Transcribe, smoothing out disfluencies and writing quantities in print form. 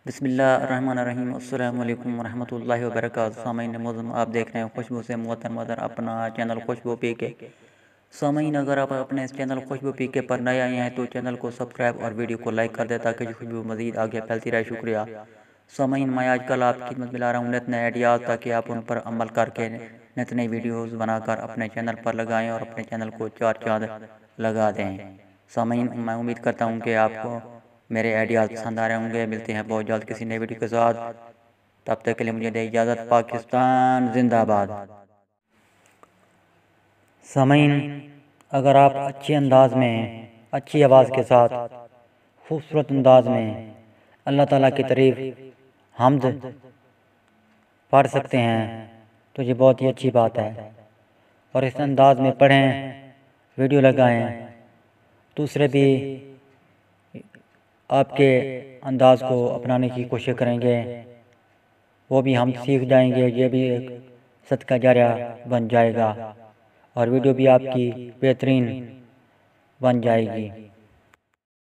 بسم اللہ الرحمن الرحیم۔ السلام علیکم ورحمۃ اللہ وبرکاتہ۔ سامعین معظم، آپ دیکھ رہے ہیں خوشبو سے محترم اپنا چینل خوشبو پی کے۔ سامعین، اگر آپ اپنے اس چینل خوشبو پی کے پر نئے آئے ہیں تو چینل کو سبسکرائب اور ویڈیو کو لائک کر دیں تاکہ خوشبو مزید آگے پھیلتی رہے۔ شکریہ سامعین۔ میں آج کل آپ کی خدمت میں لا رہا ہوں نت نئے آئیڈیاز تاکہ آپ ان پر عمل کر کے نت نئی ویڈیوز بنا کر اپنے چینل پر لگائیں اور اپنے چینل کو چار چاند لگا دیں۔ سامعین، میں امید کرتا ہوں کہ آپ کو میرے آئیڈیاز پسند آ رہے ہوں گے۔ ملتے ہیں بہت جلد کسی نئے ویڈیو کے ساتھ، تب تک کے لیے مجھے دے اجازت۔ پاکستان زندہ آباد۔ سامعین، اگر آپ اچھے انداز میں، اچھی آواز کے ساتھ، خوبصورت انداز میں اللہ تعالیٰ کی تعریف حمد پڑھ سکتے ہیں تو یہ بہت ہی اچھی بات ہے، اور اس انداز میں پڑھیں، ویڈیو لگائیں، دوسرے بھی آپ کے انداز کو اپنانے کی کوشش کریں گے، وہ بھی ہم سیکھ جائیں گے۔ یہ بھی ایک صدقہ جاریہ بن جائے گا اور ویڈیو بھی آپ کی بہترین بن جائے گی۔